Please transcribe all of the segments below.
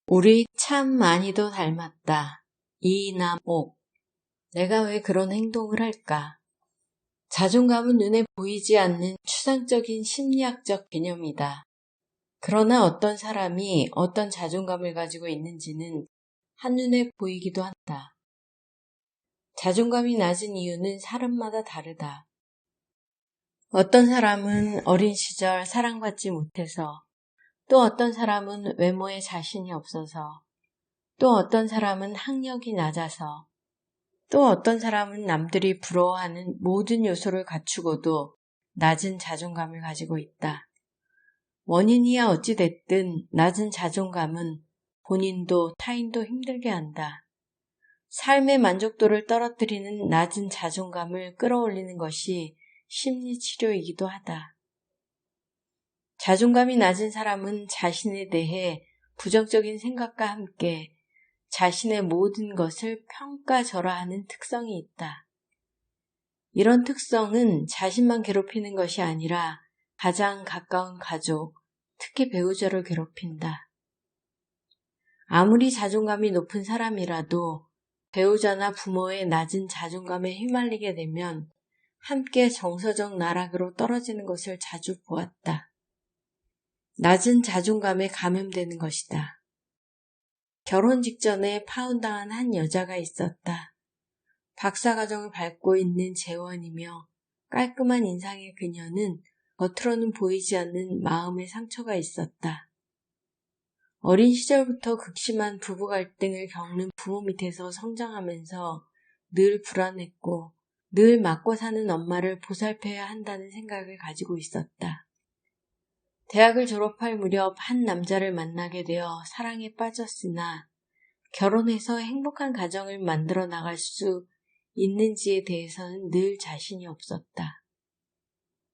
우리 참 많이도 닮았다. 이남옥. 내가 왜 그런 행동을 할까? 자존감은 눈에 보이지 않는 추상적인 심리학적 개념이다. 그러나 어떤 사람이 어떤 자존감을 가지고 있는지는 한눈에 보이기도 한다. 자존감이 낮은 이유는 사람마다 다르다. 어떤 사람은 어린 시절 사랑받지 못해서, 또 어떤 사람은 외모에 자신이 없어서, 또 어떤 사람은 학력이 낮아서, 또 어떤 사람은 남들이 부러워하는 모든 요소를 갖추고도 낮은 자존감을 가지고 있다. 원인이야 어찌 됐든 낮은 자존감은 본인도 타인도 힘들게 한다. 삶의 만족도를 떨어뜨리는 낮은 자존감을 끌어올리는 것이 심리치료이기도 하다. 자존감이 낮은 사람은 자신에 대해 부정적인 생각과 함께 자신의 모든 것을 평가절하하는 특성이 있다. 이런 특성은 자신만 괴롭히는 것이 아니라 가장 가까운 가족, 특히 배우자를 괴롭힌다. 아무리 자존감이 높은 사람이라도 배우자나 부모의 낮은 자존감에 휘말리게 되면 함께 정서적 나락으로 떨어지는 것을 자주 보았다. 낮은 자존감에 감염되는 것이다. 결혼 직전에 파혼당한 한 여자가 있었다. 박사과정을 밟고 있는 재원이며 깔끔한 인상의 그녀는 겉으로는 보이지 않는 마음의 상처가 있었다. 어린 시절부터 극심한 부부 갈등을 겪는 부모 밑에서 성장하면서 늘 불안했고 늘 맞고 사는 엄마를 보살펴야 한다는 생각을 가지고 있었다. 대학을 졸업할 무렵 한 남자를 만나게 되어 사랑에 빠졌으나 결혼해서 행복한 가정을 만들어 나갈 수 있는지에 대해서는 늘 자신이 없었다.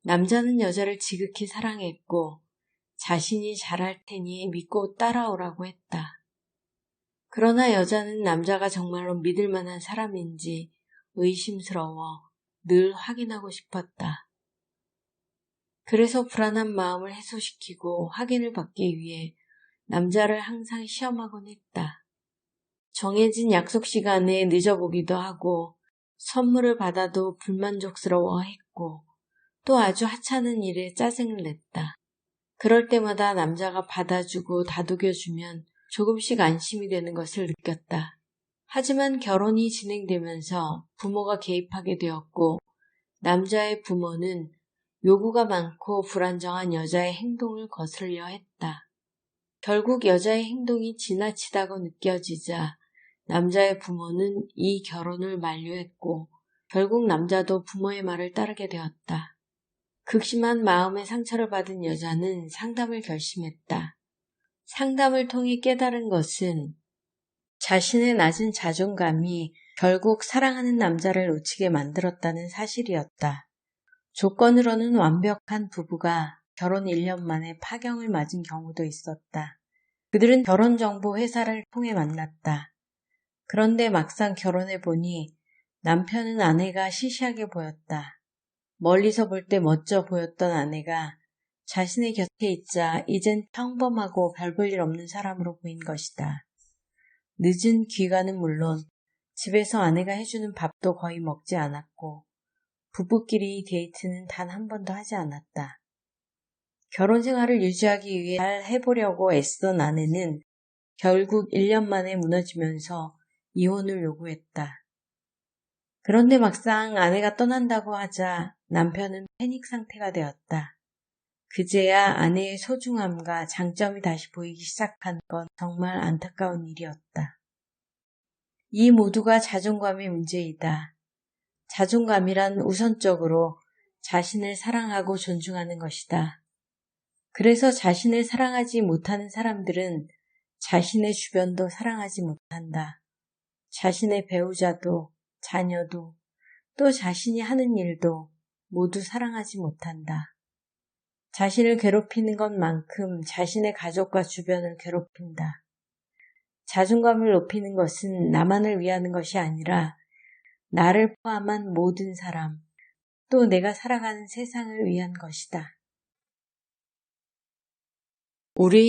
남자는 여자를 지극히 사랑했고 자신이 잘할 테니 믿고 따라오라고 했다. 그러나 여자는 남자가 정말로 믿을 만한 사람인지 의심스러워 늘 확인하고 싶었다. 그래서 불안한 마음을 해소시키고 확인을 받기 위해 남자를 항상 시험하곤 했다. 정해진 약속 시간에 늦어보기도 하고 선물을 받아도 불만족스러워했고 또 아주 하찮은 일에 짜증을 냈다. 그럴 때마다 남자가 받아주고 다독여주면 조금씩 안심이 되는 것을 느꼈다. 하지만 결혼이 진행되면서 부모가 개입하게 되었고 남자의 부모는 요구가 많고 불안정한 여자의 행동을 거스르려 했다. 결국 여자의 행동이 지나치다고 느껴지자 남자의 부모는 이 결혼을 만류했고 결국 남자도 부모의 말을 따르게 되었다. 극심한 마음의 상처를 받은 여자는 상담을 결심했다. 상담을 통해 깨달은 것은 자신의 낮은 자존감이 결국 사랑하는 남자를 놓치게 만들었다는 사실이었다. 조건으로는 완벽한 부부가 결혼 1년 만에 파경을 맞은 경우도 있었다. 그들은 결혼정보 회사를 통해 만났다. 그런데 막상 결혼해보니 남편은 아내가 시시하게 보였다. 멀리서 볼 때 멋져 보였던 아내가 자신의 곁에 있자 이젠 평범하고 별 볼 일 없는 사람으로 보인 것이다. 늦은 귀가는 물론 집에서 아내가 해주는 밥도 거의 먹지 않았고 부부끼리 데이트는 단 한 번도 하지 않았다. 결혼 생활을 유지하기 위해 잘 해보려고 애쓰던 아내는 결국 1년 만에 무너지면서 이혼을 요구했다. 그런데 막상 아내가 떠난다고 하자 남편은 패닉 상태가 되었다. 그제야 아내의 소중함과 장점이 다시 보이기 시작한 건 정말 안타까운 일이었다. 이 모두가 자존감의 문제이다. 자존감이란 우선적으로 자신을 사랑하고 존중하는 것이다. 그래서 자신을 사랑하지 못하는 사람들은 자신의 주변도 사랑하지 못한다. 자신의 배우자도, 자녀도, 또 자신이 하는 일도 모두 사랑하지 못한다. 자신을 괴롭히는 것만큼 자신의 가족과 주변을 괴롭힌다. 자존감을 높이는 것은 나만을 위하는 것이 아니라 나를 포함한 모든 사람, 또 내가 살아가는 세상을 위한 것이다. 우리